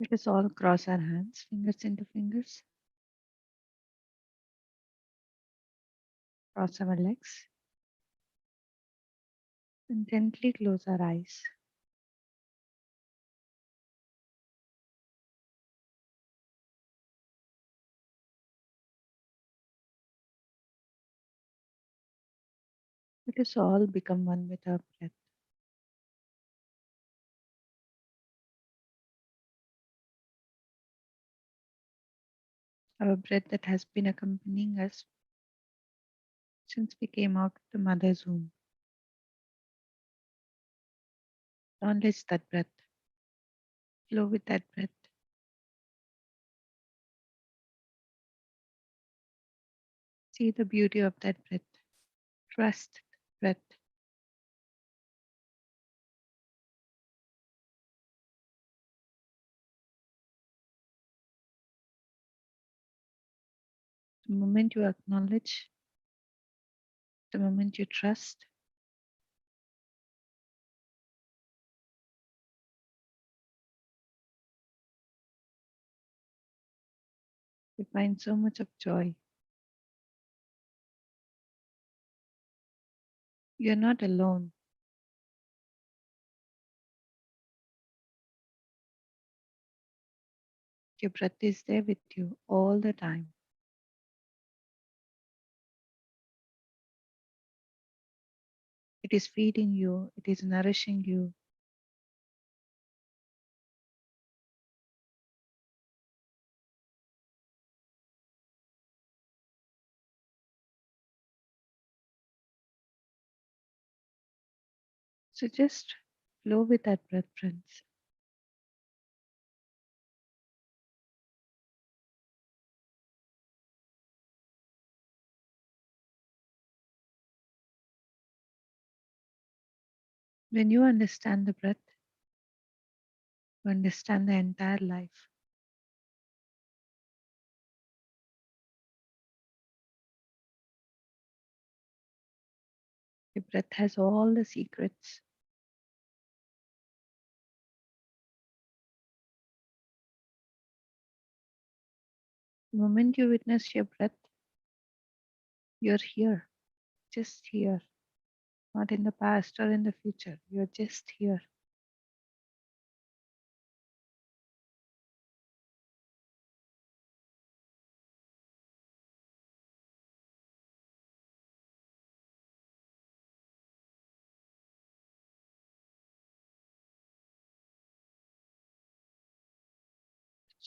Let us all cross our hands, fingers into fingers, cross our legs, and gently close our eyes. Let us all become one with our breath. Our breath that has been accompanying us since we came out of the mother's womb. Acknowledge that breath. Flow with that breath. See the beauty of that breath. Trust breath. The moment you acknowledge, the moment you trust, you find so much of joy. You're not alone. Your breath is there with you all the time. It is feeding you, it is nourishing you. So just flow with that breath, friends. When you understand the breath, you understand the entire life. Your breath has all the secrets. The moment you witness your breath, you're here, just here, not in the past or in the future. You're just here.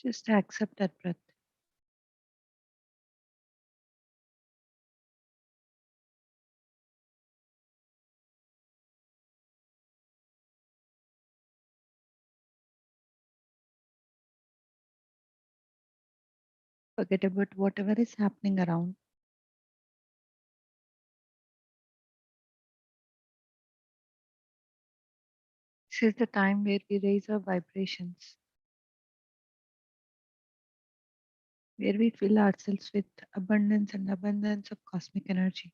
Just accept that breath. Forget about whatever is happening around. This is the time where we raise our vibrations, where we fill ourselves with abundance and abundance of cosmic energy.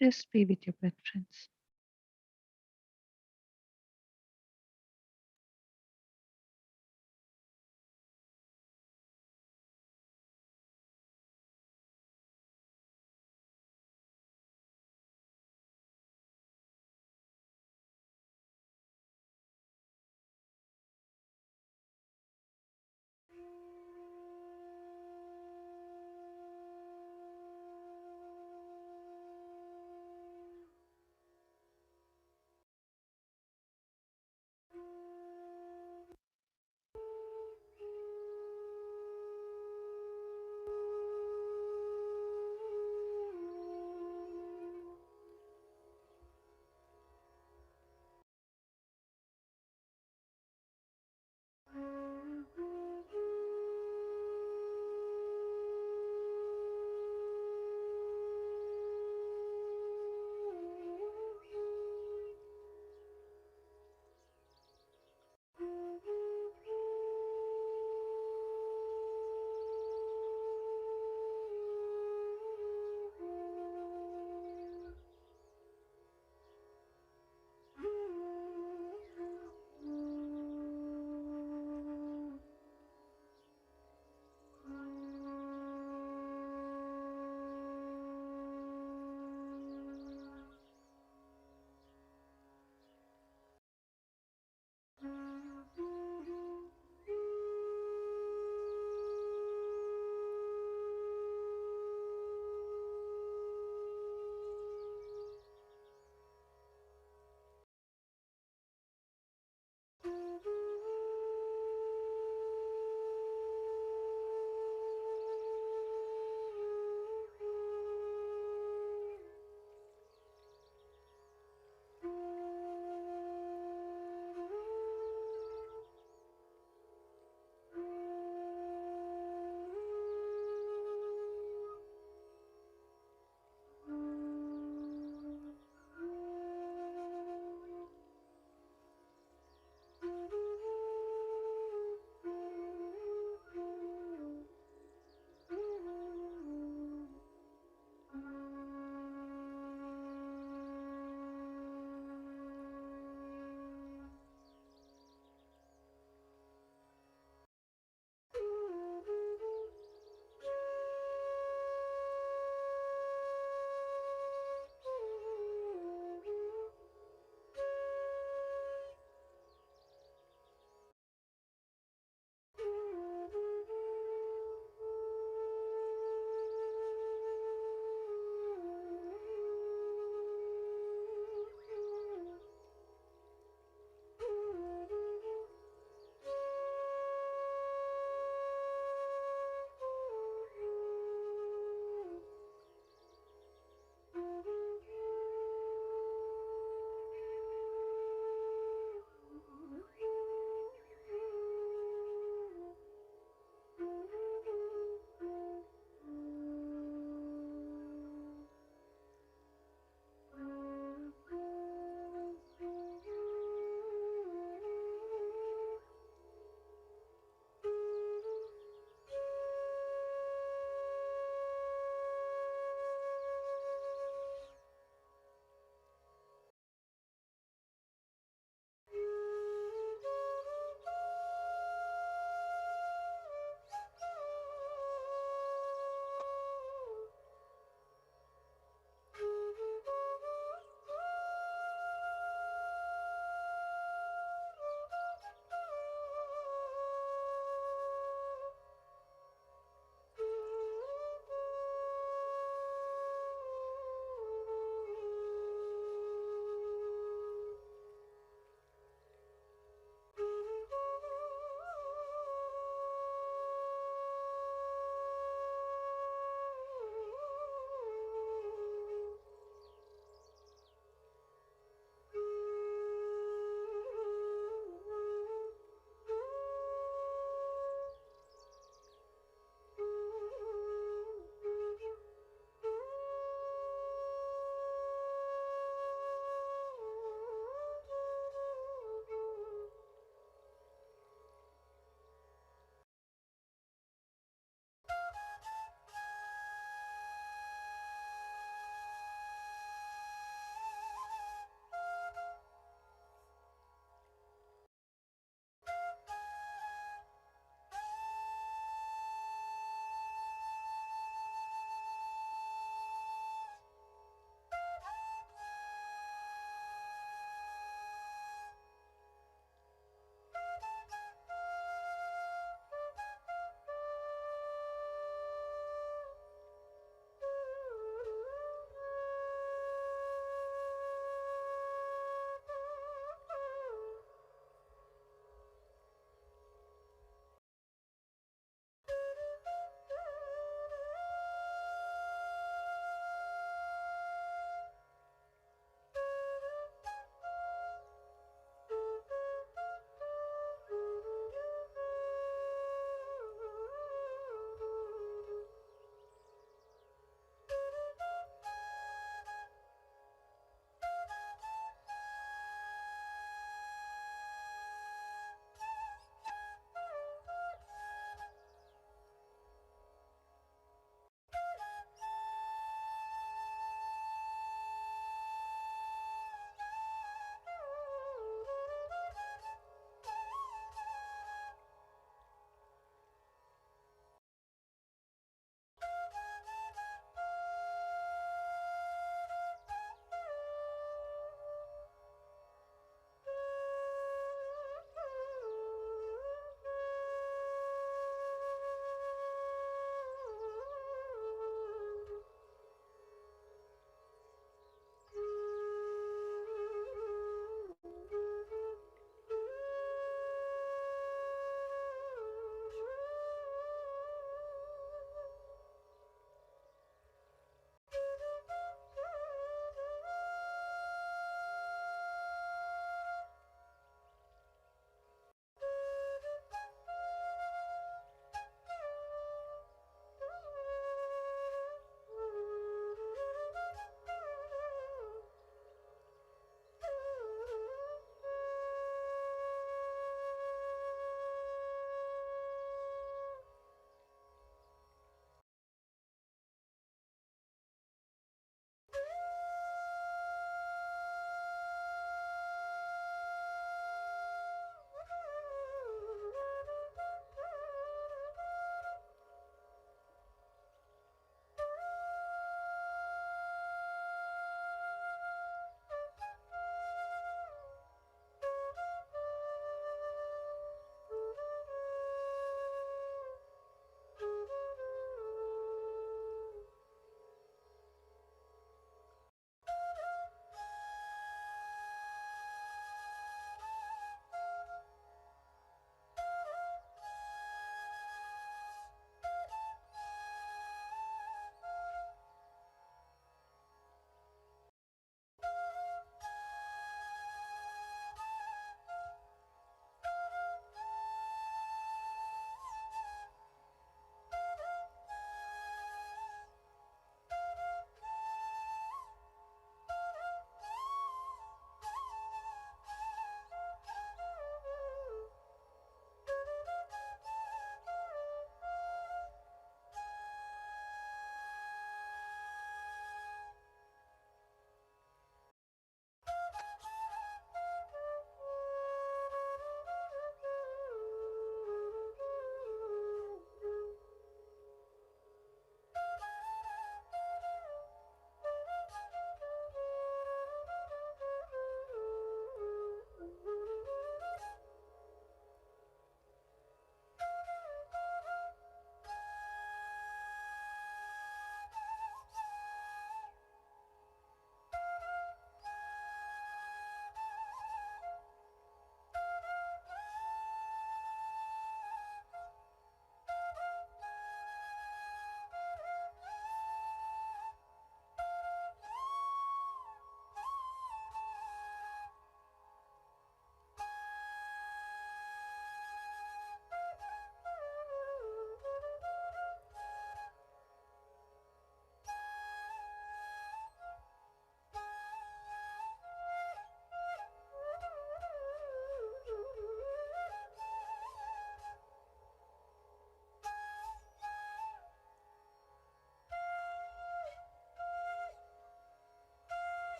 Just be with your breath, friends.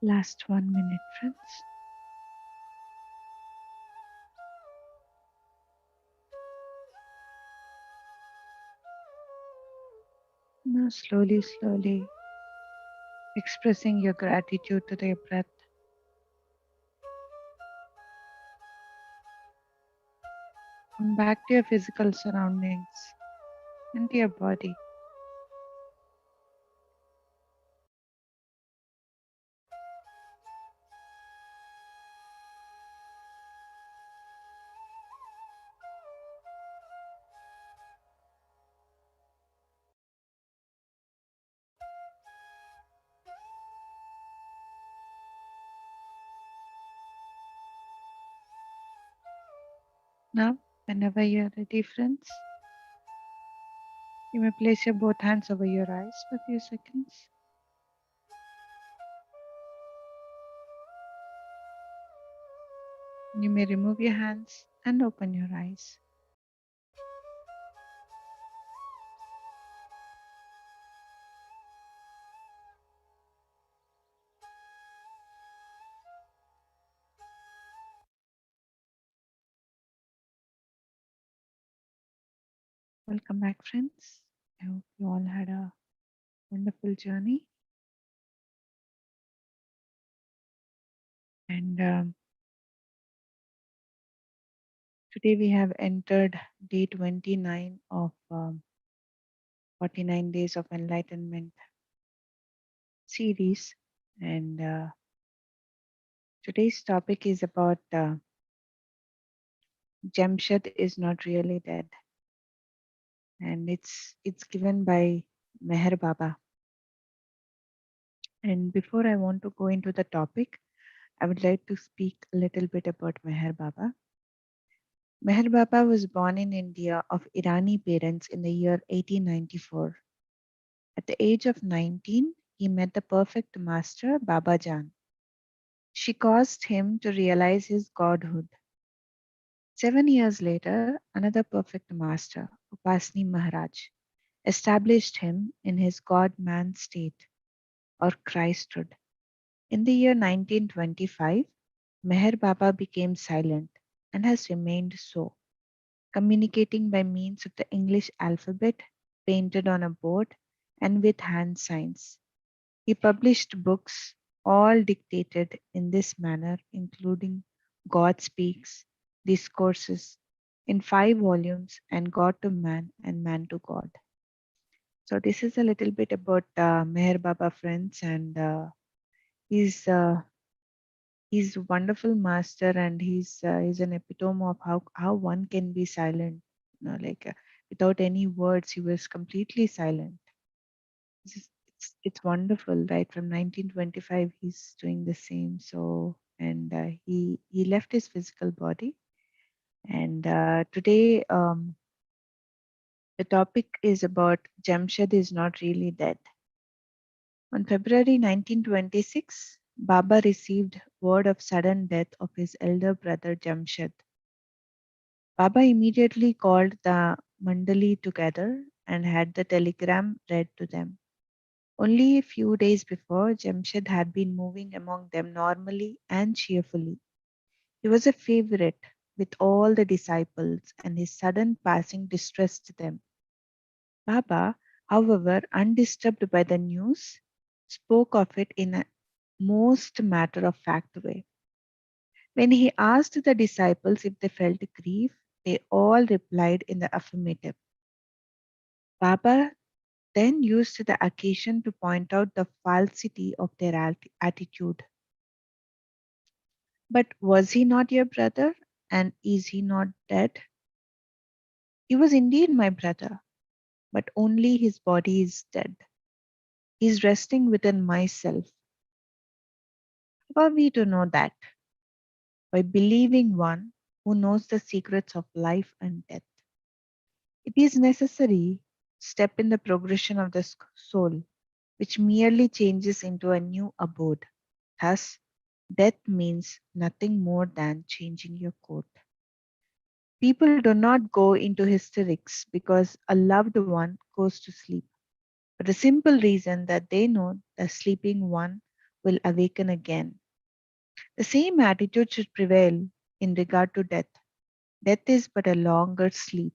Last 1 minute, friends. Now, slowly, slowly expressing your gratitude to the breath. Come back to your physical surroundings and to your body. Now, whenever you are ready, friends, you may place your both hands over your eyes for a few seconds. You may remove your hands and open your eyes. Welcome back, friends. I hope you all had a wonderful journey. And today we have entered day 29 of 49 Days of Enlightenment series. And today's topic is about Jamshed is not really dead. And it's given by Meher Baba. And before I want to go into the topic, I would like to speak a little bit about Meher Baba. Meher Baba was born in India of Irani parents in the year 1894. At the age of 19, he met the perfect master, Baba Jan. She caused him to realize his godhood. 7 years later, another perfect master, Upasni Maharaj, established him in his God man state or Christhood. In the year 1925, Meher Baba became silent and has remained so, communicating by means of the English alphabet painted on a board and with hand signs. He published books, all dictated in this manner, including God Speaks, Discourses, in 5 volumes, and God to Man and Man to God. So, this is a little bit about Meher Baba, friends, and he's he's a wonderful master, and he's an epitome of how one can be silent. Without any words, he was completely silent. It's wonderful, right? From 1925, he's doing the same. So, and he left his physical body, and today the topic is about Jamshed is not really dead. On February 1926, Baba received word of sudden death of his elder brother Jamshed. Baba immediately called the Mandali together and had the telegram read to them. Only a few days before, Jamshed had been moving among them normally and cheerfully. He was a favorite with all the disciples, and his sudden passing distressed them. Baba, however, undisturbed by the news, spoke of it in a most matter of fact way. When he asked the disciples if they felt grief, they all replied in the affirmative. Baba then used the occasion to point out the falsity of their attitude. But was he not your brother? And is he not dead? He was indeed my brother, but only his body is dead. He is resting within myself. How are we to know that? By believing one who knows the secrets of life and death. It is necessary step in the progression of the soul, which merely changes into a new abode. Thus, death means nothing more than changing your coat. People do not go into hysterics because a loved one goes to sleep, for the simple reason that they know the sleeping one will awaken again. The same attitude should prevail in regard to death. Death is but a longer sleep,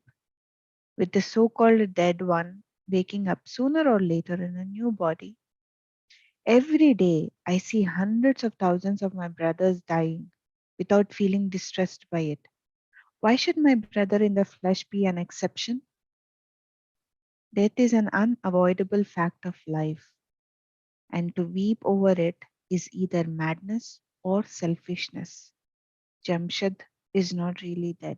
with the so called dead one waking up sooner or later in a new body. Every day, I see hundreds of thousands of my brothers dying without feeling distressed by it. Why should my brother in the flesh be an exception? Death is an unavoidable fact of life, and to weep over it is either madness or selfishness. Jamshed is not really dead.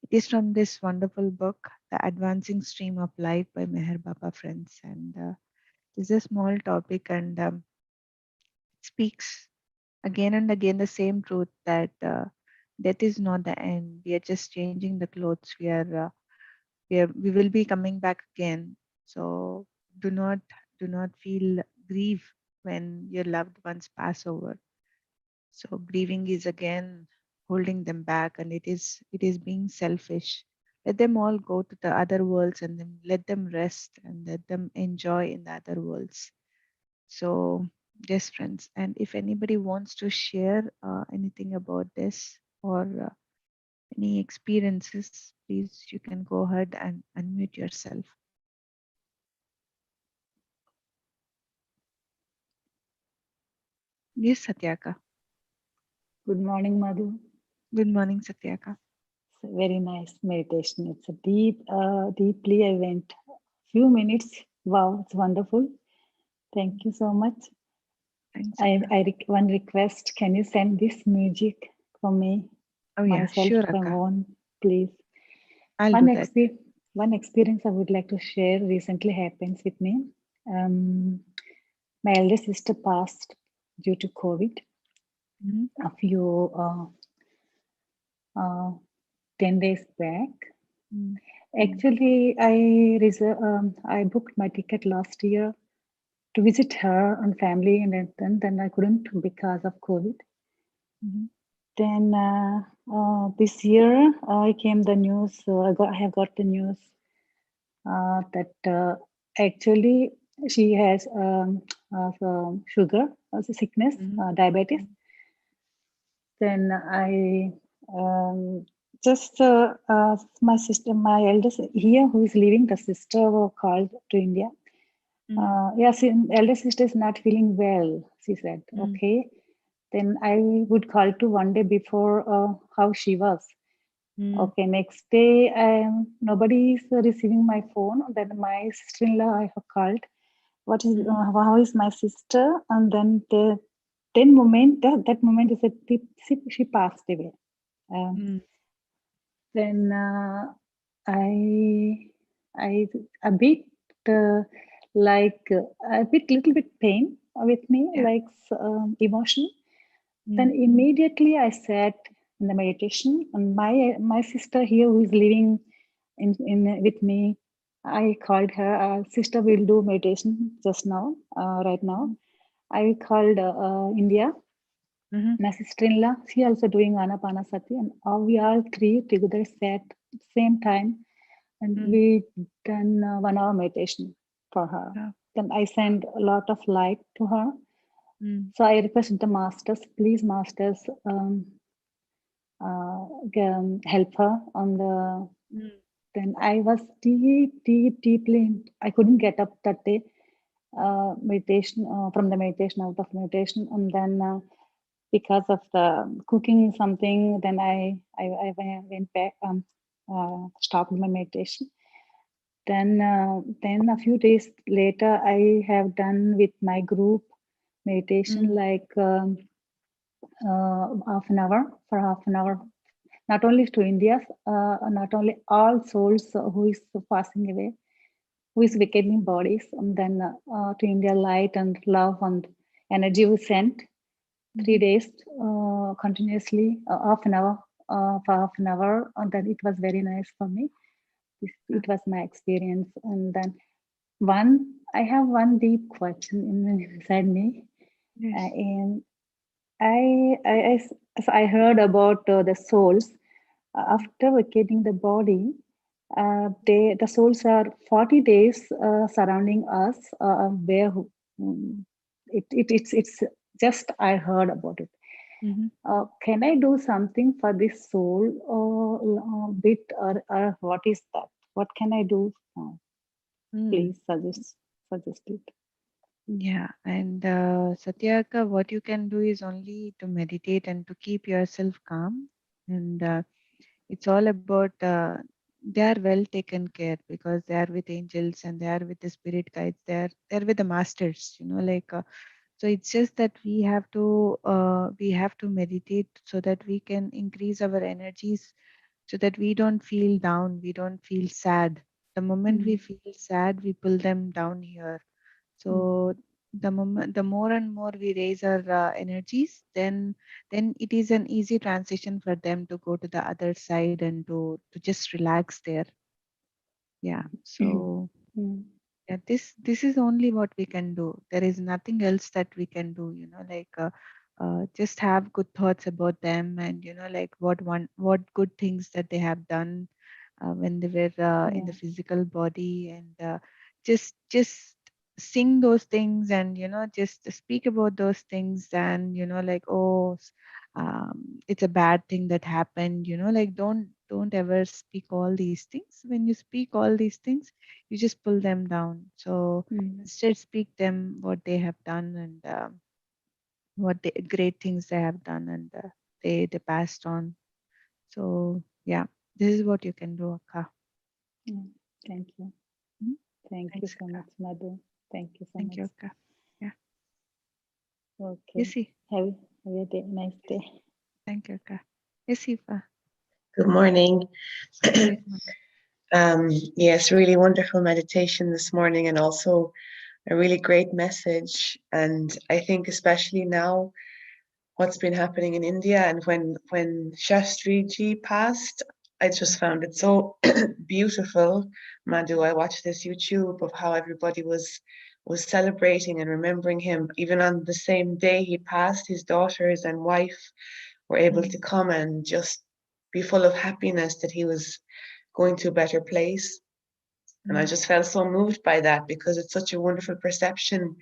It is from this wonderful book, The Advancing Stream of Life by Meher Baba Friends. And this is a small topic and it speaks again and again the same truth that death is not the end. We are just changing the clothes. We will be coming back again. So do not feel grief when your loved ones pass over. So grieving is again holding them back, and it is being selfish. Let them all go to the other worlds and then let them rest and let them enjoy in the other worlds. So yes, friends, and if anybody wants to share anything about this or any experiences, please you can go ahead and unmute yourself. Yes, Satyaka. Good morning, Madhu. Good morning, Satyaka. It's a very nice meditation. It's a deeply. I went few minutes. Wow, it's wonderful. Thank you so much. Thanks, I, Akka. I one request. Can you send this music for me, Oh yeah, myself, sure, from Akka. one, please? I'll One do that. experience. One experience I would like to share recently happens with me. Um, my elder sister passed due to COVID Mm-hmm. a few uh, 10 days back. Mm-hmm. Actually, I booked my ticket last year to visit her and family, and then I couldn't because of COVID. Mm-hmm. Then this year, I came the news. I have got the news that actually she has sugar sickness, Mm-hmm. diabetes. Then I just my sister, my eldest here who is leaving, the sister were called to India. Yes, elder sister is not feeling well. She said, Mm-hmm. okay. Then I would call to one day before how she was. Mm-hmm. Okay, next day, nobody is receiving my phone. Then my sister-in-law I have called. What is Mm-hmm. how is my sister? And then then moment that moment is that she passed away. Um, Mm-hmm. then I I a bit uh, a bit little bit pain with me, Yeah. like emotion. Then Mm-hmm. immediately I sat in the meditation, and my sister here who is living in with me, I called her. Sister will do meditation just now, right now. I called India. Mm-hmm. My sister-in-law, she also doing Anapanasati, and we all three together sat same time, and Mm-hmm. we done 1 hour meditation for her. Yeah. Then I send a lot of light to her. Mm-hmm. So I request the masters, please, masters, help her on the. Then I was deeply. I couldn't get up that day. Meditation from the meditation out of meditation, and then because of the cooking something, then I went back stopped my meditation. Then a few days later, I have done with my group meditation Mm-hmm. like half an hour for half an hour, not only to India, not only all souls who is passing away, who is vacating bodies, and then to India, light and love and energy we sent Mm-hmm. 3 days continuously, half an hour for half an hour, and then it was very nice for me. Yeah. It was my experience, and then I have one deep question inside me, Yes. and so I heard about the souls after vacating the body. The souls are 40 days surrounding us. It's just I heard about it. Mm-hmm. Can I do something for this soul or bit, or what is that? What can I do now? Mm. Please suggest it. Yeah, and Satyaka, what you can do is only to meditate and to keep yourself calm. And it's all about they are well taken care because they are with angels and they are with the spirit guides. They are with the masters. Like so. It's just that we have to meditate so that we can increase our energies, so that we don't feel down, we don't feel sad. The moment we Mm, feel sad, we pull them down here. mm, So the more and more we raise our energies, then it is an easy transition for them to go to the other side and to just relax there. Yeah. So mm, yeah, this is only what we can do. There is nothing else that we can do. Like just have good thoughts about them, and like what good things that they have done when they were in the yeah. physical body, and just sing those things, and just speak about those things, and like, oh, it's a bad thing that happened. Like, don't ever speak all these things. When you speak all these things, you just pull them down. So Mm, instead, speak them what they have done, and what great things they have done, and they passed on. So yeah, this is what you can do, Akka. mm. Thank you. Mhm. Thank you Thanks, so Akka. much, Madhu. Thank you so Thank much. you, Akka. Yeah. Okay. Yes, see. Have a day, nice day. Thank you, Akka. Yes, Sifa. Good morning. Great morning. Yes, really wonderful meditation this morning, and also a really great message. And I think especially now, what's been happening in India, and when Shastri Ji passed, I just found it so beautiful. Madhu, I watched this YouTube of how everybody was celebrating and remembering him. Even on the same day he passed, his daughters and wife were able Mm, to come and just be full of happiness that he was going to a better place. And I mm, just felt so moved by that because it's such a wonderful perception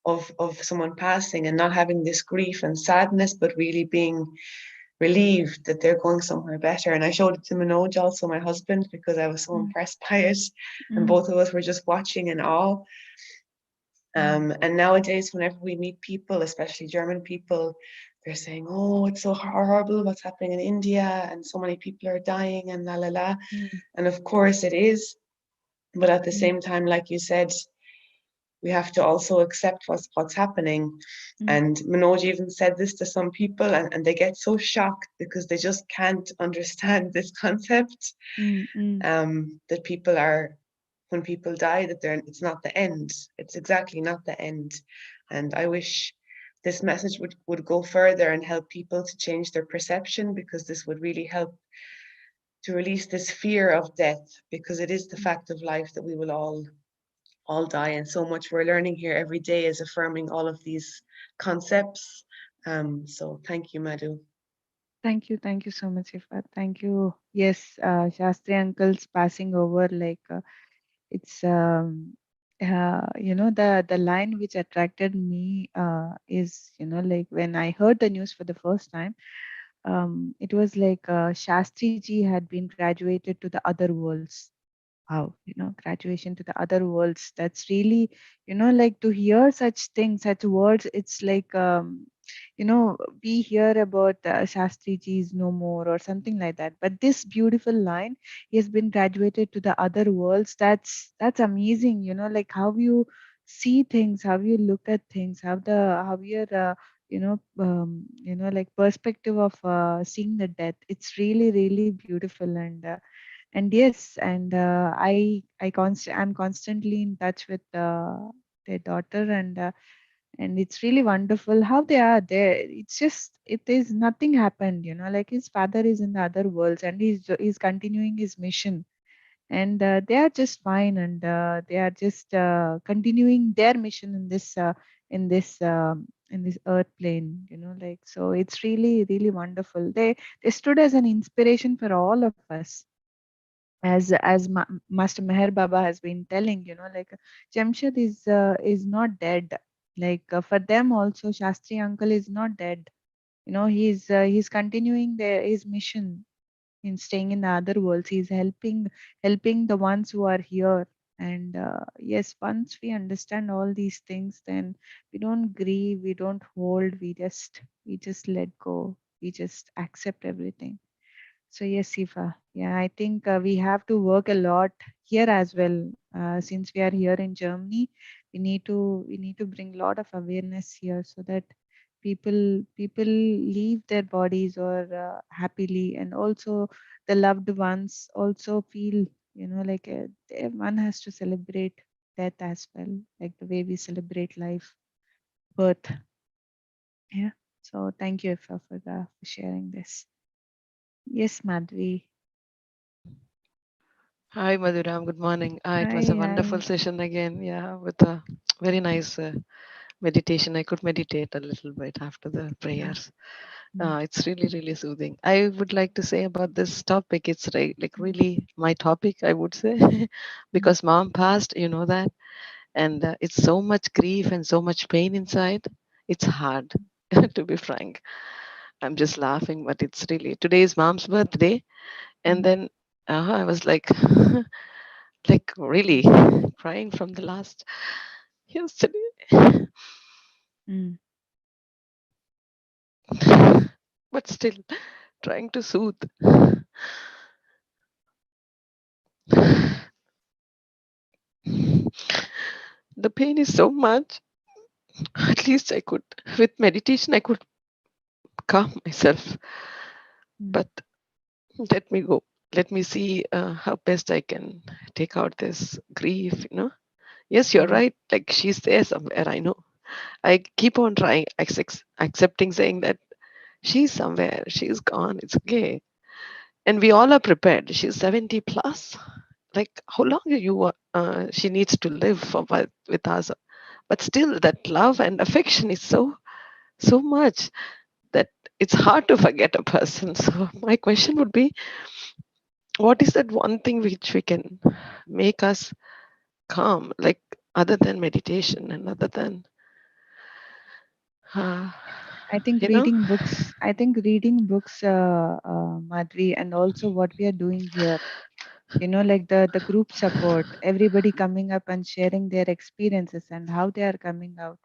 of someone passing and not having this grief and sadness, but really being relieved that they're going somewhere better. And I showed it to Manoj, also my husband, because I was so mm, impressed by it. And mm, both of us were just watching in awe. mm, And nowadays, whenever we meet people, especially German people, they're saying, "Oh, it's so horrible what's happening in India, and so many people are dying, and la la la." mm, And of course, it is. But at the mm, same time, like you said, we have to also accept what's happening. mm, And Manoj even said this to some people, and they get so shocked because they just can't understand this concept, mm, mm. that people are, when people die, that it's not the end. It's exactly not the end. And I wish this message would go further and help people to change their perception, because this would really help to release this fear of death, because it is the fact of life that we will all die, and so much we're learning here every day is affirming all of these concepts. So thank you, Madhu. Thank you so much, Sifa. Thank you. Yes, Shastri uncle's passing over, like it's the line which attracted me is, like when I heard the news for the first time. It was like Shastri ji had been graduated to the other worlds. Wow, graduation to the other worlds. That's really, like to hear such things, such words. It's like, we hear about Shastri ji's no more or something like that. But this beautiful line, he has been graduated to the other worlds. That's amazing. Like how you see things, how you look at things, how your like perspective of seeing the death. It's really, really beautiful. And yes, and I'm constantly in touch with their daughter, and it's really wonderful how they are there. It's just, it is nothing happened, like his father is in the other worlds, and he's continuing his mission, and they are just fine, and they are just continuing their mission in this earth plane, like. So it's really, really wonderful. They stood as an inspiration for all of us, Master Meher Baba has been telling, like Jamshed is not dead. Like for them also, Shastri uncle is not dead. He's continuing his mission in staying in the other worlds. He's helping the ones who are here. And yes, once we understand all these things, then we don't grieve, we don't hold, we just let go, we just accept everything. So yes, Sifa. Yeah, I think we have to work a lot here as well. Since we are here in Germany, we need to bring a lot of awareness here so that people leave their bodies or happily, and also the loved ones also feel, like one has to celebrate death as well, like the way we celebrate life, birth. Yeah. So thank you, Ifa, for sharing this. Yes, Madhvi. Hi, Madhuram. Good morning. It was a Hi, wonderful hi. session again. Yeah, with a very nice meditation. I could meditate a little bit after the Mm, prayers. mm, It's really, really soothing. I would like to say about this topic. It's like mm, really my topic, I would say, mm, because mom passed. You know that, and it's so much grief and so much pain inside. It's hard, to be frank. I'm just laughing, but it's really today is mom's birthday, and mm, then I was like. Like really crying from the last yesterday. mm, But still trying to soothe. The pain is so much. At least I could, with meditation, I could calm myself. mm, But let me go. Let me see how best I can take out this grief. Yes, you're mm, right. Like she's there somewhere. I know. I keep on trying, accepting, saying that she's somewhere. She's gone. It's okay. And we all are prepared. She's 70 plus. Like how long are you she needs to live with us, but still that love and affection is so much that it's hard to forget a person. So my question would be, what is that one thing which we can make us calm, like other than meditation and other than uh, I think you know reading books. I think reading books, Madhvi, and also what we are doing here. Like the group support, everybody coming up and sharing their experiences and how they are coming out.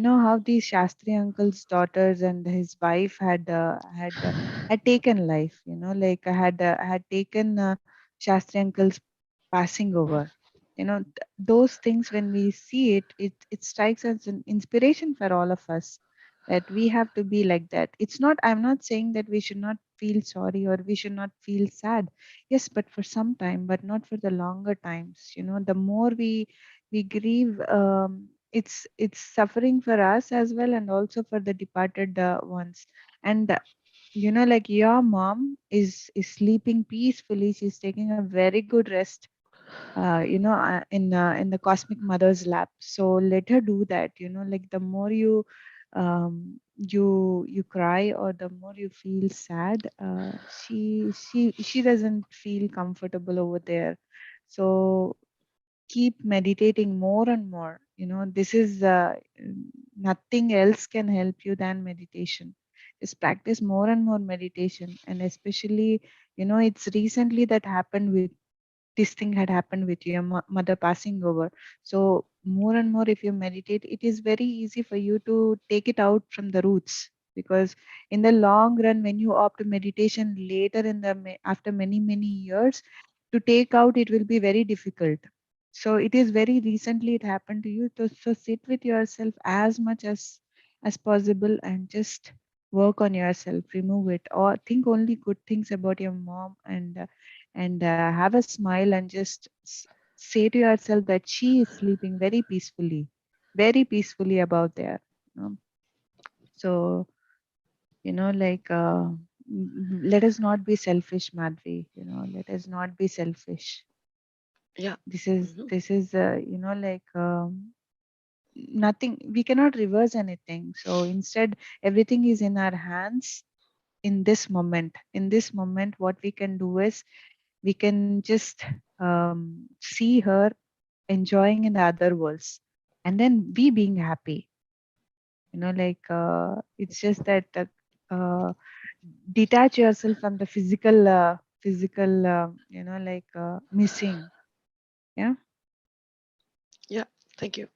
How these Shastri uncle's daughters and his wife had taken life. Like had taken Shastri uncle's passing over. Those things, when we see it strikes as an inspiration for all of us, that we have to be like that. I'm not saying that we should not feel sorry or we should not feel sad. Yes, but for some time, but not for the longer times. The more we grieve, it's suffering for us as well, and also for the departed ones. And like your mom is sleeping peacefully. She's taking a very good rest, in the cosmic mother's lap. So let her do that. Like the more you cry, or the more you feel sad, she doesn't feel comfortable over there. So keep meditating more and more. This is nothing else can help you than meditation. Just practice more and more meditation. And especially, it's recently that happened with this thing had happened with your mother passing over. So more and more, if you meditate, it is very easy for you to take it out from the roots. Because in the long run, when you opt meditation later after many many years, to take out it will be very difficult. So it is very recently it happened to you. So sit with yourself as much as possible, and just work on yourself, remove it, or think only good things about your mom, and have a smile, and just say to yourself that she is sleeping very peacefully about there. you know. So, like, let us not be selfish, Madhvi. Let us not be selfish. yeah. This is Mhm. this is like, nothing. We cannot reverse anything. So instead, everything is in our hands. In this moment, what we can do is, we can just see her enjoying in the other worlds, and then we being happy. It's just that detach yourself from the physical missing. Yeah. Yeah, thank you.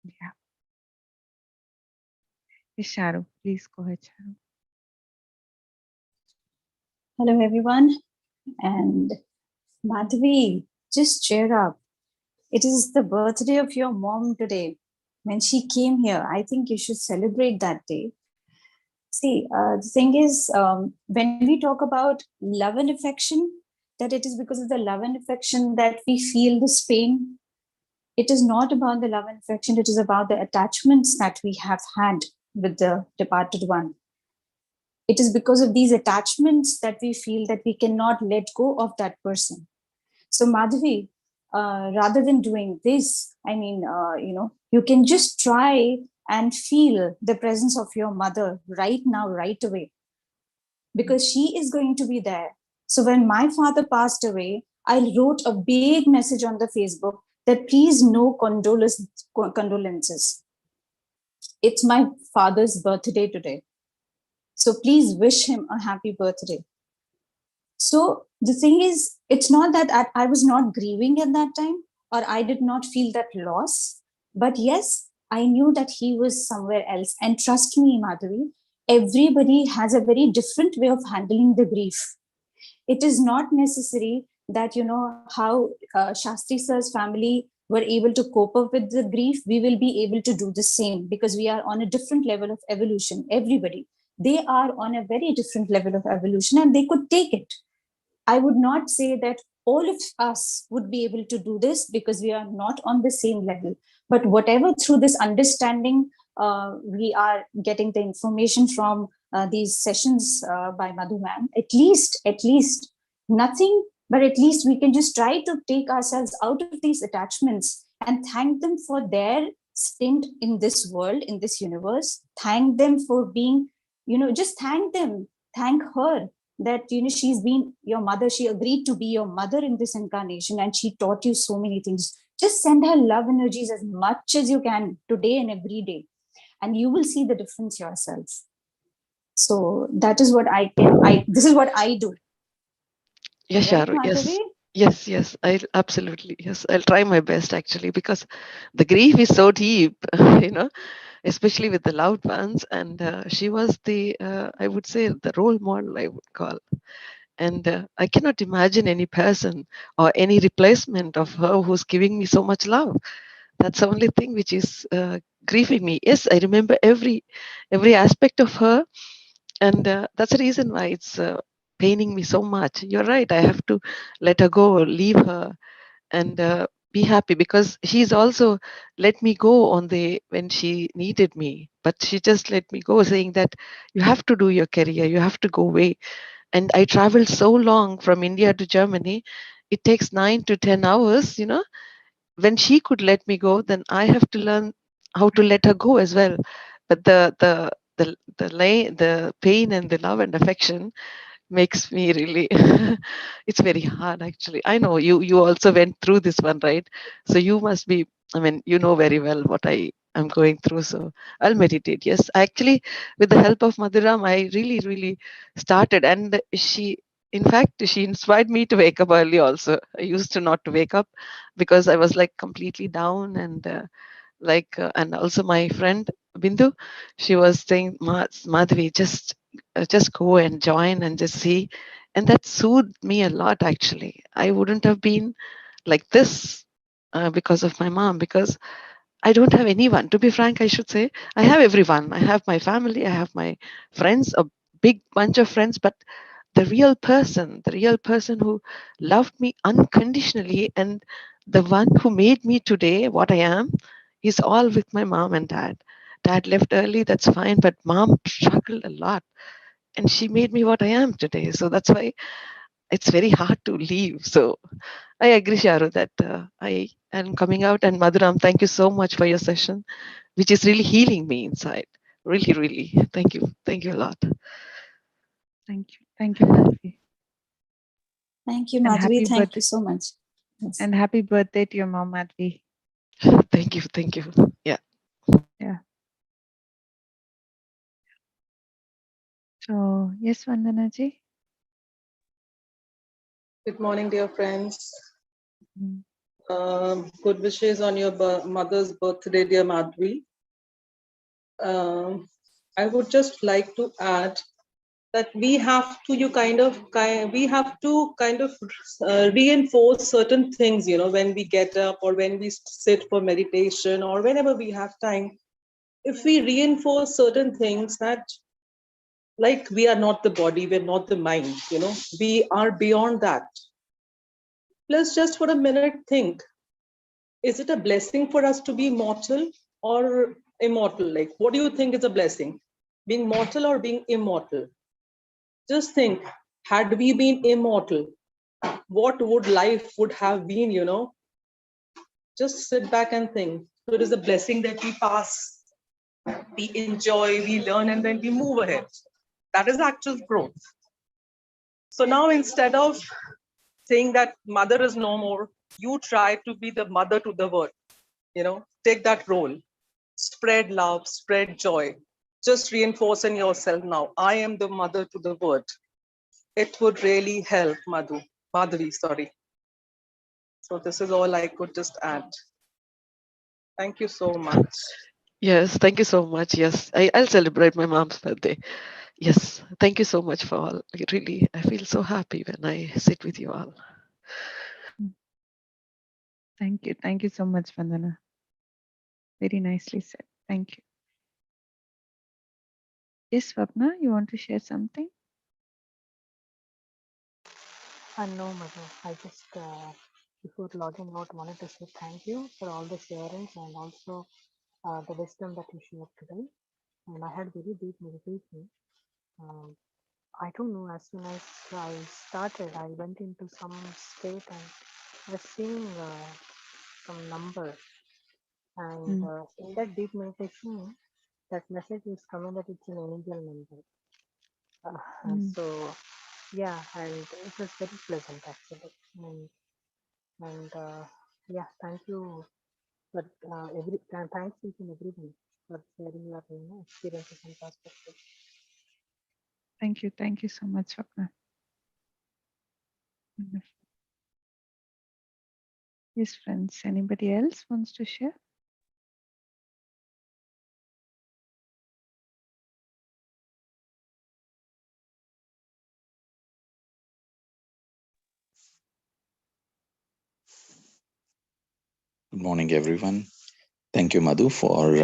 Yeah. Yes, Sharu, please go ahead, Sharu. Hello, everyone. And Madhavi, just cheer up. It is the birthday of your mom today. When she came here, I think you should celebrate that day. See, the thing is, when we talk about love and affection, that it is because of the love and affection that we feel this pain. It is not about the love and affection, it is about the attachments that we have had with the departed one. It is because of these attachments that we feel that we cannot let go of that person. So Madhavi, rather than doing this, you can just try and feel the presence of your mother right now, right away, because she is going to be there. So when my father passed away, I wrote a big message on the Facebook that please no condolences. It's my father's birthday today. So please wish him a happy birthday. So the thing is, it's not that I was not grieving at that time or I did not feel that loss. But yes, I knew that he was somewhere else. And trust me, Madhavi, everybody has a very different way of handling the grief. It is not necessary that, how Shastri sir's family were able to cope up with the grief, we will be able to do the same because we are on a different level of evolution. Everybody. They are on a very different level of evolution and they could take it. I would not say that all of us would be able to do this because we are not on the same level. But whatever through this understanding, we are getting the information from these sessions by Madhu ma'am, at least nothing, but at least we can just try to take ourselves out of these attachments and thank them for their stint in this world, in this universe. Thank them for being, just thank them, thank her that she's been your mother, she agreed to be your mother in this incarnation and she taught you so many things. Just send her love energies as much as you can today and every day, and you will see the difference yourself. So that is what this is what I do. Yes, Right, Sharu, Madhavi? yes, I'll absolutely, yes, I'll try my best actually, because the grief is so deep, especially with the loved ones. And she was I would say, the role model, I would call. And I cannot imagine any person or any replacement of her who's giving me so much love. That's the only thing which is grieving me. Yes, I remember every aspect of her, and that's the reason why it's paining me so much. You're right, I have to let her go, leave her, and be happy, because she's also let me go on the when she needed me, but she just let me go, saying that you have to do your career, you have to go away. And I traveled so long from India to Germany. It takes 9 to 10 hours. When she could let me go, then I have to learn how to let her go as well. But the pain and the love and affection makes me really it's very hard actually. I know you also went through this one, right? So you must be, I mean, you know very well what I am going through. So I'll meditate. Yes, actually, with the help of Madhuram, I really started. And in fact, she inspired me to wake up early also. I used to not to wake up because I was like completely down. And and also my friend Bindu, she was saying, Madhavi, just go and join and just see. And that soothed me a lot actually. I wouldn't have been like this because of my mom, because I don't have anyone. To be frank, I should say I have everyone. I have my family, I have my friends, a big bunch of friends, but the real person who loved me unconditionally, and the one who made me today what I am, is all with my mom and dad. Dad left early, that's fine, but mom struggled a lot, and she made me what I am today. So that's why it's very hard to leave. So I agree, Sharu, that I am coming out. And Madhuram, thank you so much for your session, which is really healing me inside. Really. Thank you. Thank you a lot. Thank you, Madhavi. Thank you, And Madhavi. happy Thank you birthday. so much. Yes. And happy birthday to your mom, Madhavi. Thank you. Yeah. Yeah. So, yes, Vandana ji. Good morning, dear friends. Mm. Good wishes on your mother's birthday, dear Madhvi. I would just like to add that we have to reinforce certain things, when we get up or when we sit for meditation or whenever we have time. If we reinforce certain things that, like, we are not the body, we're not the mind, we are beyond that. Let's just for a minute think, is it a blessing for us to be mortal or immortal? Like, what do you think is a blessing? Being mortal or being immortal? Just think, had we been immortal, what would life would have been, Just sit back and think. So it is a blessing that we pass, we enjoy, we learn, and then we move ahead. That is actual growth. So now instead of saying that mother is no more, you try to be the mother to the world, take that role. Spread love, spread joy. Just reinforce in yourself now. I am the mother to the world. It would really help, Madhavi, sorry. So this is all I could just add. Thank you so much. Yes, thank you so much. Yes, I'll celebrate my mom's birthday. Yes, thank you so much for all. Really, I feel so happy when I sit with you all. Thank you. Thank you so much, Vandana. Very nicely said. Thank you. Yes, Swapna, you want to share something? No, Madhu. I just, before logging out, wanted to say thank you for all the sharings and also the wisdom that you shared today. And I had very deep meditation. Um, I don't know, as soon as I started, I went into some state and was seeing some numbers. And Mm. in that deep meditation, that message is coming that it's an angel number. Mm. So, yeah, and it was very pleasant actually. And yeah, thank you for thanks each and everyone for sharing your experiences and perspectives. Thank you. Thank you so much, Swapna. Wonderful. Yes, friends. Anybody else wants to share? Good morning, everyone. Thank you, Madhu, for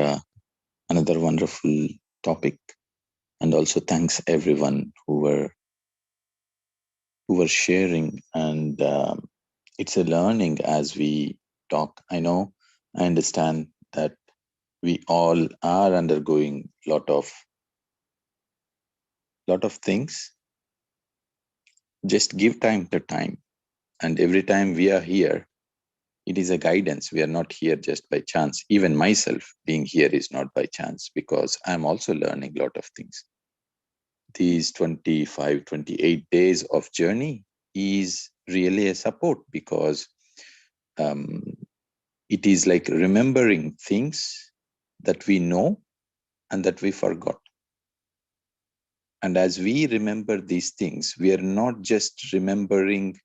another wonderful topic, and also thanks everyone who were sharing. And it's a learning as we talk. I understand that we all are undergoing lot of things. Just give time to time, and every time we are here, it is a guidance. We are not here just by chance. Even myself being here is not by chance, because I'm also learning a lot of things. These 25, 28 days of journey is really a support, because um, it is like remembering things that we know and that we forgot. And as we remember these things, we are not just remembering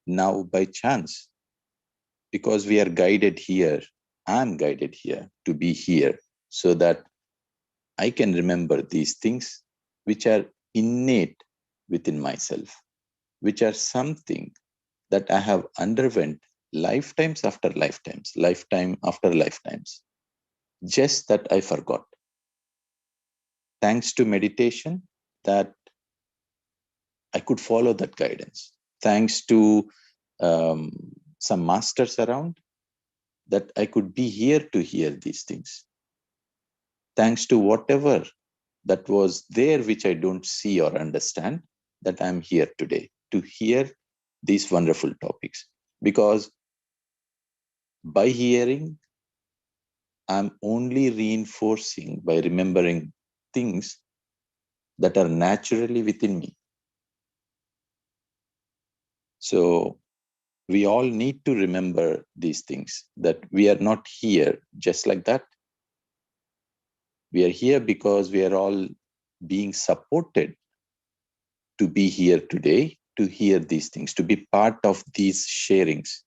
now by chance, because we are guided here. I'm guided here to be here so that I can remember these things which are innate within myself, which are something that I have underwent lifetimes after lifetimes, lifetime after lifetimes, just that I forgot. Thanks to meditation, that I could follow that guidance. Thanks to um, some masters around, that I could be here to hear these things. Thanks to whatever that was there, which I don't see or understand, that I'm here today to hear these wonderful topics. Because by hearing, I'm only reinforcing by remembering things that are naturally within me. So we all need to remember these things, that we are not here just like that. We are here because we are all being supported to be here today, to hear these things, to be part of these sharings.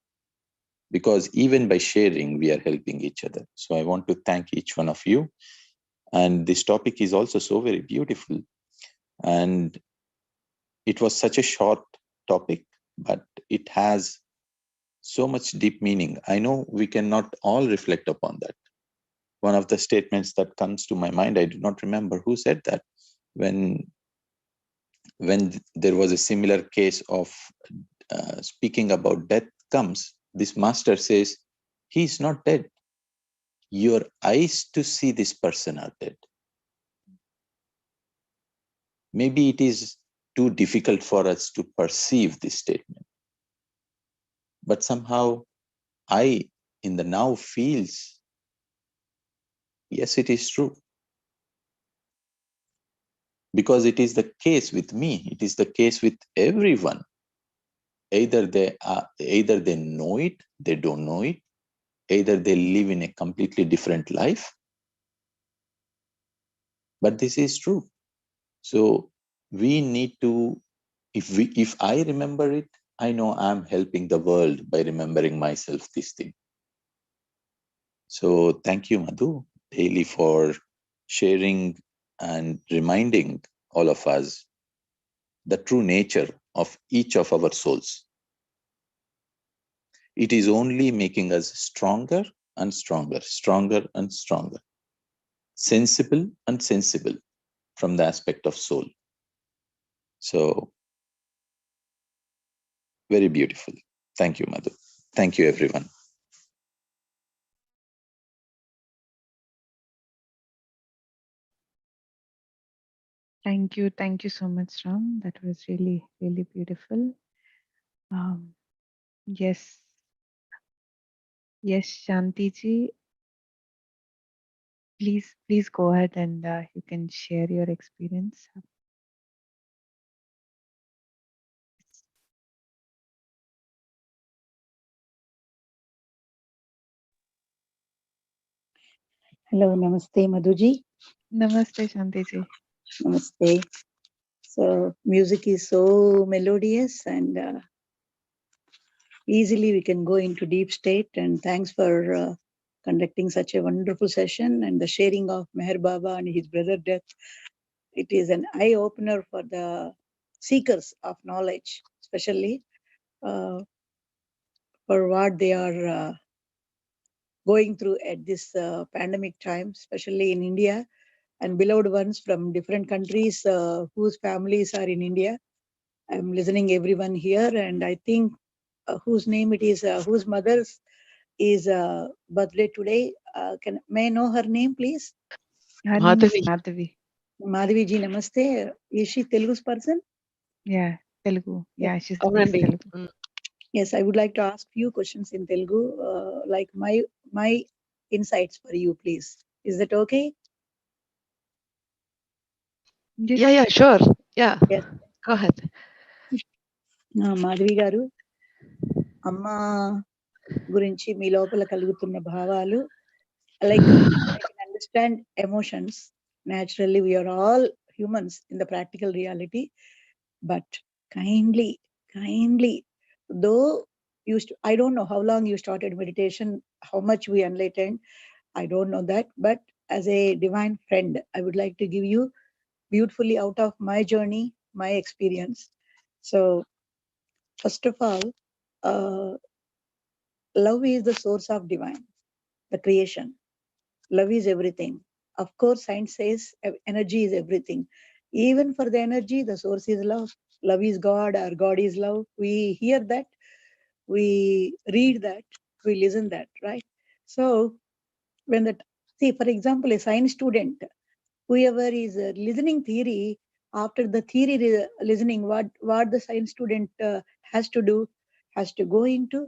Because even by sharing, we are helping each other. So I want to thank each one of you. And this topic is also so very beautiful. And it was such a short topic, but it has so much deep meaning. I know we cannot all reflect upon that. One of the statements that comes to my mind, I do not remember who said that, when there was a similar case of speaking about death comes, this master says, he is not dead. Your eyes to see this person are dead. Maybe it is too difficult for us to perceive this statement. But somehow I, in the now, feels, yes, it is true. Because it is the case with me, it is the case with everyone. Either they know it, they don't know it, either they live in a completely different life. But this is true. So we need to, if I remember it, I know I'm helping the world by remembering myself this thing. So thank you, Madhu, daily for sharing and reminding all of us the true nature of each of our souls. It is only making us stronger and stronger, stronger and stronger, sensible and sensible from the aspect of soul. So very beautiful. Thank you, Madhu. Thank you, everyone. Thank you. Thank you so much, Ram. That was really, really beautiful. Yes. Yes, Shanti ji, please go ahead and you can share your experience. Hello, Namaste, Madhuji. Namaste, Shanti ji. Namaste. So, music is so melodious and easily we can go into deep state. And thanks for conducting such a wonderful session and the sharing of Meher Baba and his brother death. It is an eye opener for the seekers of knowledge, especially for what they are going through at this pandemic time, especially in India, and beloved ones from different countries whose families are in India. I'm listening everyone here, and I think whose name it is, whose mother's is birthday today. May I know her name, please? Her name is Madhavi. Madhavi. Madhavi ji, namaste. Is she Telugu's person? Yeah, Telugu. Yeah, she speaks Avandi. Telugu. Yes, I would like to ask few questions in Telugu, like my insights for you, please. Is that okay? Yes. Yeah, sure. Yeah, Yes. go ahead. Madhavi గారు, అమ్మ గురించి మీ లోపల కలుగుతున్న భావాలు, like I can understand emotions. Naturally, we are all humans in the practical reality, but kindly, though I don't know how long you started meditation, how much we enlightened, I don't know that, but as a divine friend, I would like to give you beautifully out of my journey, my experience. So, first of all, love is the source of divine, the creation. Love is everything. Of course, science says energy is everything. Even for the energy, the source is love. Love is God, or God is love. We hear that, we read that, we listen that, right? So when that, see, for example, a science student, whoever is listening theory, after the theory listening, what the science student has to do, has to go into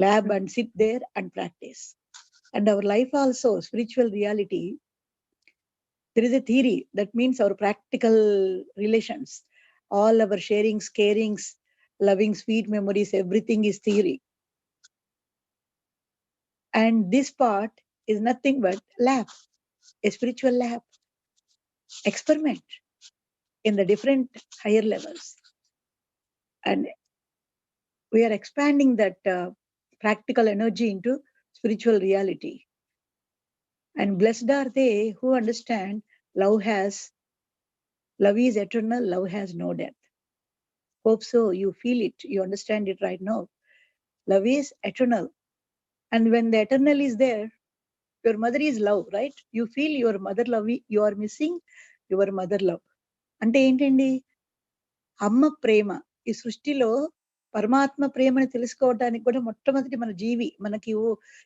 lab and sit there and practice. And our life also, spiritual reality, there is a theory, that means our practical relations, all our sharings, carings, loving, sweet memories, everything is theory. And this part is nothing but lab. a spiritual lab. Experiment in the different higher levels. And we are expanding that practical energy into spiritual reality. And blessed are they who understand love is eternal, love has no death. Hope so, you feel it, you understand it right now. Love is eternal. And when the eternal is there, your mother is love, right? You feel your mother love, you are missing your mother love. అంటే ఏంటండి? అమ్మ ప్రేమ. ఈ సృష్టిలో పరమాత్మ ప్రేమని తెలుసుకోవడానికి కూడా మొట్టమొదటి మన జీవి మనకి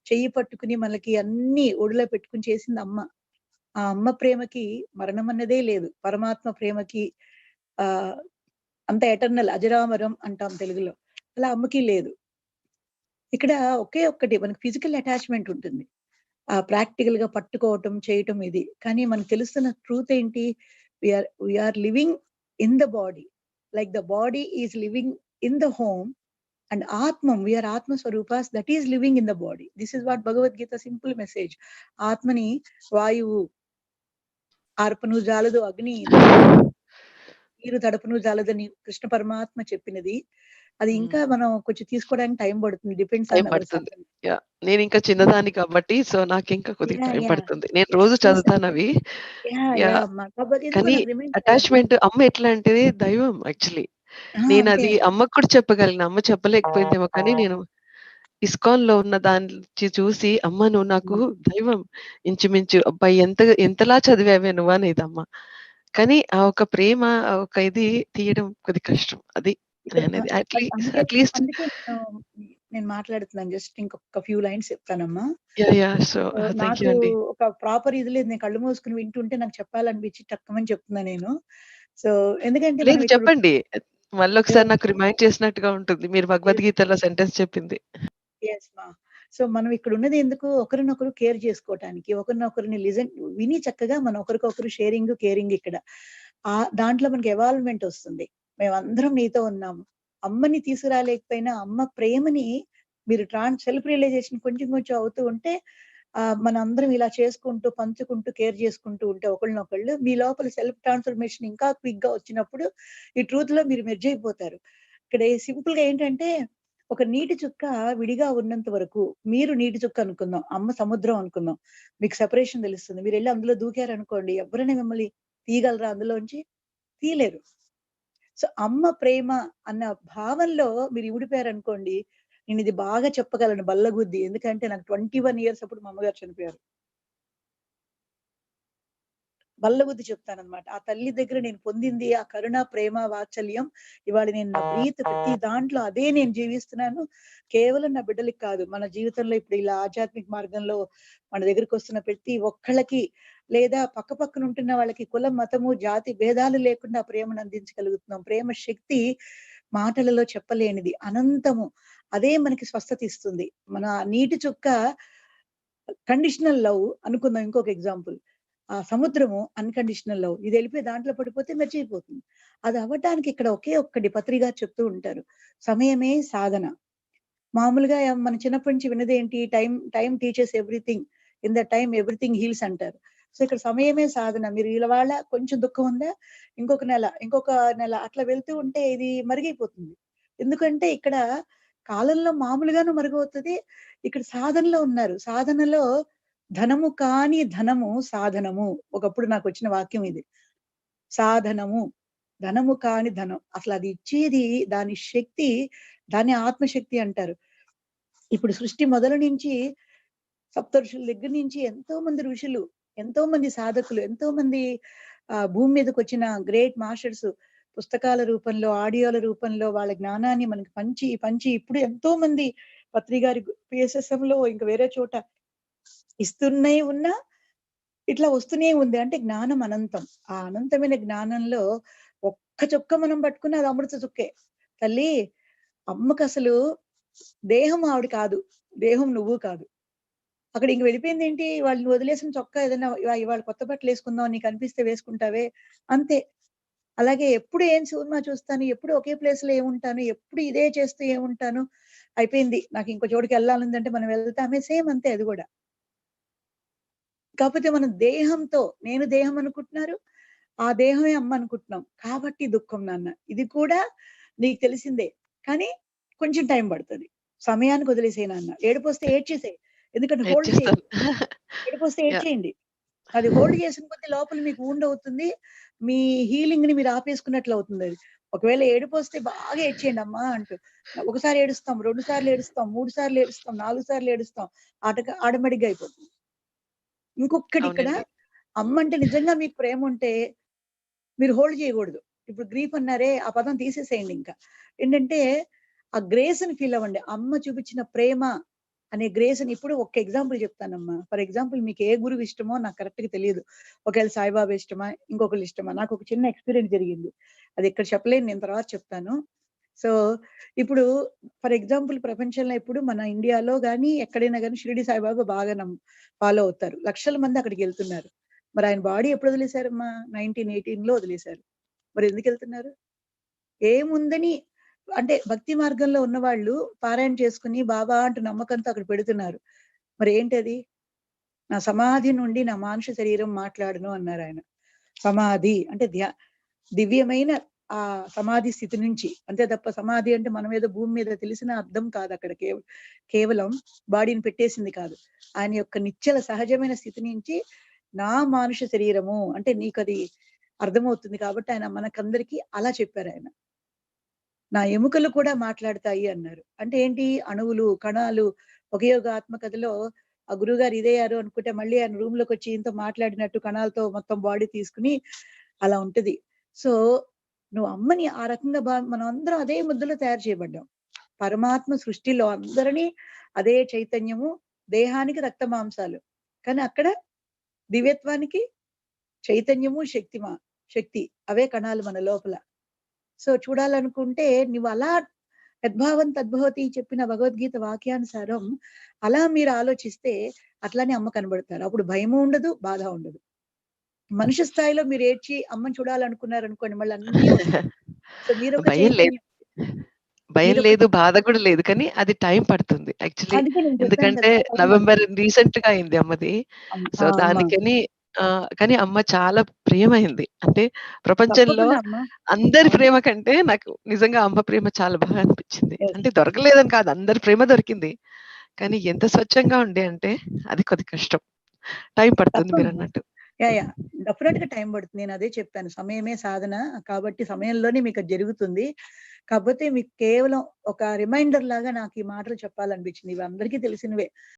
చెయ్యి పట్టుకుని మనకి అన్ని ఒడిలో పెట్టుకుని చేసింది అమ్మ. ఆ అమ్మ ప్రేమకి మరణం అన్నదే లేదు. పరమాత్మ ప్రేమకి అంత ఎటర్నల్, అజరామరం అంటాం తెలుగులో. అలా అమ్మకి లేదు. ఇక్కడ ఒకే ఒక్కటి మనకి ఫిజికల్ అటాచ్మెంట్ ఉంటుంది. ప్రాక్టికల్ గా పట్టుకోవటం చేయటం ఇది. కానీ మనకు తెలుస్తున్న ట్రూత్ ఏంటి? We are living in the body, like the body is living in the home, and ఆత్మం, we are ఆత్మ Swarupa's, that is living in the body. This is what Bhagavad Gita simple message. ఆత్మని వాయువు ఆర్పను జాలదు, అగ్ని నీరు తడపను జాలదని కృష్ణ పరమాత్మ చెప్పినది. అది ఇంకా మనం కొంచెం తీసుకోవడానికి టైం పడుతుంది. డిపెండ్స్ ఆన్ అవర్ సాధన. నేను ఇంకా చిన్నదాన్ని కాబట్టి సో నాకు ఇంకా కొద్దిగా టైం పడుతుంది. నేను రోజు చదువుతాను అవి. కానీ అటాచ్మెంట్ అమ్మ ఎట్లా అంటే దైవం యాక్చువల్లీ. నేను అది అమ్మకు కూడా చెప్పగలను. అమ్మ చెప్పలేకపోయిందేమో కానీ నేను ఇస్కాన్ లో ఉన్న దాన్ని చూసి అమ్మ నువ్వు నాకు దైవం ఇంచుమించు, అబ్బాయి ఎంతలా చదివావే నువ్వు అనేది అమ్మ. కానీ ఆ ఒక ప్రేమ ఒక ఇది తీయడం కొద్ది కష్టం. అది అట్లీస్ట్ నేను మాట్లాడుతున్నాను. జస్ట్ ఇంకొక ఫ్యూ లైన్స్ చెప్తానమ్మా. నాకు ఒక ప్రాపర్ ఇది లేదు. నేను కళ్ళు మూసుకుని వింటుంటే నాకు చెప్పాలనిపించి టక్కమని చెప్తున్నా నేను. సో ఎందుకంటే చెప్పండి మళ్ళీ ఒకసారి నాకు రిమైండ్ చేసినట్టుగా ఉంటుంది మీరు భగవద్గీతలో సెంటెన్స్ చెప్పింది. సో మనం ఇక్కడ ఉన్నది ఎందుకు? ఒకరినొకరు కేర్ చేసుకోవటానికి, ఒకరినొకరిని విని చక్కగా మనం ఒకరికొకరు షేరింగ్, కేరింగ్. ఇక్కడ దాంట్లో మనకి ఎవాల్వ్మెంట్ వస్తుంది. మేమందరం నీతో ఉన్నాము. అమ్మని తీసుకురాలేకపోయినా అమ్మ ప్రేమని మీరు సెల్ఫ్ రియలైజేషన్ కొంచెం కొంచెం అవుతూ ఉంటే, మన అందరం ఇలా చేసుకుంటూ, పంచుకుంటూ, కేర్ చేసుకుంటూ ఉంటే ఒకళ్ళనొకళ్ళు, మీ లోపల సెల్ఫ్ ట్రాన్స్ఫర్మేషన్ ఇంకా క్విక్ గా వచ్చినప్పుడు ఈ ట్రూత్ లో మీరు మెర్జ్ అయిపోతారు. ఇక్కడ సింపుల్ గా ఏంటంటే, ఒక నీటి చుక్క విడిగా ఉన్నంత వరకు మీరు నీటి చుక్క అనుకుందాం, అమ్మ సముద్రం అనుకుందాం, మీకు సెపరేషన్ తెలుస్తుంది. మీరు వెళ్ళి అందులో దూకారనుకోండి, ఎవరైనా మిమ్మల్ని తీయగలరా? అందులోంచి తీయలేరు. సో అమ్మ ప్రేమ అన్న భావంలో మీరు ఇవిడిపోయారనుకోండి, నేను ఇది బాగా చెప్పగలను బల్లగుద్ది. ఎందుకంటే నాకు 21 years అప్పుడు మా అమ్మగారు చనిపోయారు. బల్లగుద్ది చెప్తానన్నమాట. ఆ తల్లి దగ్గర నేను పొందింది ఆ కరుణ, ప్రేమ, వాత్సల్యం. ఇవాళ నేను నా బ్రీత్ ప్రతి దాంట్లో అదే నేను జీవిస్తున్నాను. కేవలం నా బిడ్డలకి కాదు, మన జీవితంలో ఇప్పుడు ఇలా ఆధ్యాత్మిక మార్గంలో మన దగ్గరికి వస్తున్న ప్రతి ఒక్కళ్ళకి, లేదా పక్క పక్కన ఉంటున్న వాళ్ళకి కులం, మతము, జాతి భేదాలు లేకుండా ప్రేమను అందించగలుగుతున్నాం. ప్రేమ శక్తి మాటలలో చెప్పలేనిది, అనంతము. అదే మనకి స్వస్థత ఇస్తుంది. మన నీటి చుక్క కండిషనల్ లవ్ అనుకుందాం. ఇంకొక ఎగ్జాంపుల్, ఆ సముద్రము అన్కండిషనల్ లవ్. ఇది వెళ్ళిపోయి దాంట్లో పడిపోతే మెచ్చిపోతుంది. అది అవ్వటానికి ఇక్కడ ఒకే ఒక్కటి పత్రిగా చెప్తూ ఉంటారు, సమయమే సాధన. మామూలుగా మన చిన్నప్పటి నుంచి విన్నది ఏంటి? Time teachers everything, in the time everything heels అంటారు. సో ఇక్కడ సమయమే సాధన. మీరు ఇవాళ కొంచెం దుఃఖం ఉందా, ఇంకొక నెల అట్లా వెళ్తూ ఉంటే ఇది మరిగైపోతుంది. ఎందుకంటే ఇక్కడ కాలంలో మామూలుగాను మరుగవుతుంది, ఇక్కడ సాధనలో ఉన్నారు. సాధనలో ధనము కాని ధనము సాధనము. ఒకప్పుడు నాకు వచ్చిన వాక్యం ఇది, సాధనము ధనము కాని ధనం. అసలు అది ఇచ్చేది దాని శక్తి, దాని ఆత్మశక్తి అంటారు. ఇప్పుడు సృష్టి మొదలు నుంచి సప్తఋషుల దగ్గర నుంచి ఎంతో మంది ఋషులు, ఎంతో మంది సాధకులు, ఎంతో మంది భూమి మీదకి వచ్చిన గ్రేట్ మాస్టర్స్ పుస్తకాల రూపంలో, ఆడియోల రూపంలో వాళ్ళ జ్ఞానాన్ని మనకి పంచి ఇప్పుడు ఎంతో మంది పత్రిగారి PSSM లో ఇంకా వేరే చోట ఇస్తూనే ఉన్నా ఇట్లా వస్తూనే ఉంది. అంటే జ్ఞానం అనంతం. ఆ అనంతమైన జ్ఞానంలో ఒక్క చుక్క మనం పట్టుకుని అది అమృత చుక్కే. తల్లి అమ్మకు అసలు దేహం ఆవిడ కాదు, దేహం నువ్వు కాదు. అక్కడ ఇంక వెళ్ళిపోయింది ఏంటి? వాళ్ళని వదిలేసిన చొక్కా ఏదైనా ఇవాళ కొత్త బట్టలు వేసుకుందాం నీకు అనిపిస్తే వేసుకుంటావే, అంతే. అలాగే ఎప్పుడు ఏం సినిమా చూస్తాను, ఎప్పుడు ఒకే ప్లేస్ లో ఏముంటాను, ఎప్పుడు ఇదే చేస్తూ ఏముంటాను, అయిపోయింది నాకు ఇంకో చోటుకి వెళ్ళాలంటే మనం వెళ్తామే, సేమ్ అంతే. అది కూడా కాకపోతే మనం దేహంతో, నేను దేహం అనుకుంటున్నారు, ఆ దేహమే అమ్మ అనుకుంటున్నాం కాబట్టి దుఃఖం నాన్న. ఇది కూడా నీకు తెలిసిందే, కానీ కొంచెం టైం పడుతుంది. సమయానికి వదిలేసేయి నాన్న. ఏడుపొస్తే ఏడ్చేసేయి, ఎందుకంటే హోల్డ్ చేయి. చేస్తాను. ఏడుపొస్తే Yeah. ఏడ్చేయండి. అది హోల్డ్ చేసిన కొద్దీ లోపల మీకు ఊండ్ అవుతుంది, మీ హీలింగ్ ని మీరు ఆపేసుకున్నట్లు అవుతుంది. అది ఒకవేళ ఏడుపొస్తే బాగా ఏడ్చేయండి అమ్మా అంటూ. ఒకసారి ఏడుస్తాం, 2 సార్లు ఏడుస్తాం, 3 సార్లు ఏడుస్తాం, 4 సార్లు ఏడుస్తాం, ఆటోమేటిక్ గా అయిపోతుంది. ఇంకొకటి ఇక్కడ, అవునండి. అమ్మ అంటే నిజంగా మీకు ప్రేమ ఉంటే మీరు హోల్డ్ చేయకూడదు. ఇప్పుడు గ్రీఫ్ అన్నారే, ఆ పదం తీసేసేయండి. ఇంకా ఏంటంటే ఆ గ్రేస్ ని ఫీల్ అవ్వండి. అమ్మ చూపించిన ప్రేమ అనే గ్రేస్ అని. ఇప్పుడు ఒక ఎగ్జాంపుల్ చెప్తానమ్మా. ఫర్ ఎగ్జాంపుల్, మీకు ఏ గురువు ఇష్టమో నాకు కరెక్ట్ గా తెలియదు. ఒకవేళ సాయిబాబా ఇష్టమా, ఇంకొకరు ఇష్టమా. నాకు ఒక చిన్న ఎక్స్పీరియన్స్ జరిగింది, అది ఇక్కడ చెప్పలేను, నేను తర్వాత చెప్తాను. సో ఇప్పుడు ఫర్ ఎగ్జాంపుల్, ప్రపంచంలో ఇప్పుడు మన ఇండియాలో గానీ ఎక్కడైనా కానీ షిరిడి సాయిబాబా బాగా ఫాలో అవుతారు. లక్షల మంది అక్కడికి వెళ్తున్నారు. మరి ఆయన బాడీ ఎప్పుడు వదిలేశారమ్మా? 1918లో వదిలేశారు. మరి ఎందుకు వెళ్తున్నారు? ఏముందని అంటే భక్తి మార్గంలో ఉన్న వాళ్ళు పారాయణ చేసుకుని బాబా అంటూ నమ్మకంతో అక్కడ పెడుతున్నారు. మరి ఏంటది? నా సమాధి నుండి నా మానుష శరీరం మాట్లాడును అన్నారు ఆయన. సమాధి అంటే దివ్యమైన ఆ సమాధి స్థితి నుంచి, అంతే తప్ప సమాధి అంటే మనం ఏదో భూమి మీద తెలిసిన అర్థం కాదు. అక్కడ కేవలం బాడీని పెట్టేసింది కాదు. ఆయన యొక్క నిశ్చల సహజమైన స్థితి నుంచి నా మానుష శరీరము అంటే నీకు అది అర్థమవుతుంది కాబట్టి ఆయన మనకందరికీ అలా చెప్పారు. ఆయన నా ఎముకలు కూడా మాట్లాడతాయి అన్నారు. అంటే ఏంటి? అణువులు, కణాలు ఒకే ఒక ఆత్మకథలో ఆ గురువుగారు ఇదేయారు అనుకుంటే మళ్ళీ ఆయన రూమ్ లోకి వచ్చి ఇంత మాట్లాడినట్టు కణాలతో మొత్తం బాడీ తీసుకుని అలా ఉంటది. సో నువ్వు అమ్మని ఆ రకంగా మనం అందరం అదే ముద్దలో తయారు చేయబడ్డాం. పరమాత్మ సృష్టిలో అందరినీ అదే చైతన్యము, దేహానికి రక్త మాంసాలు, కానీ అక్కడ దివ్యత్వానికి చైతన్యము, శక్తి అవే కణాలు మన లోపల. సో చూడాలనుకుంటే నువ్వు అలా యద్భావం తద్భవతి చెప్పిన భగవద్గీత వాక్యానుసారం అలా మీరు ఆలోచిస్తే అట్లానే అమ్మ కనబడతారు. అప్పుడు భయము ఉండదు, బాధ ఉండదు. మనిషి స్థాయిలో మీరు ఏడ్చి అమ్మని చూడాలనుకున్నారు అనుకోండి, మళ్ళీ అన్ని వస్తాయి. సో మీరు ఒక భయం లేదు. చైతన్యం, భయం లేదు, బాధ కూడా లేదు. కానీ అది టైం పడుతుంది యాక్చువల్లీ. అందుకే నేను చెప్పాను ఎందుకంటే కదా, టైం నవంబర్ రీసెంట్ గా అయింది అమ్మది. సో అమ్మ. దానికని కానీ అమ్మ చాలా ప్రియమైంది. అంటే ప్రపంచంలో తప్పకుండా అమ్మ. అందరి అవును. ప్రేమ కంటే నాకు నిజంగా అమ్మ ప్రేమ చాలా బాగా అనిపించింది. Yes. అంటే దొరకలేదని కాదు, అందరి ప్రేమ దొరికింది. కానీ ఎంత స్వచ్ఛంగా ఉండే అంటే అది కొద్ది కష్టం. టైం పడుతుంది మీరు తప్పకుండా. అన్నట్టు. యా డెఫినెట్ గా టైం పడుతుంది. నేను అదే చెప్పాను, సమయమే సాధన కాబట్టి సమయంలోనే మీకు అది జరుగుతుంది. కాకపోతే మీకు కేవలం ఒక రిమైండర్ లాగా నాకు ఈ మాటలు చెప్పాలనిపించింది. ఇవి అందరికీ తెలిసినవే.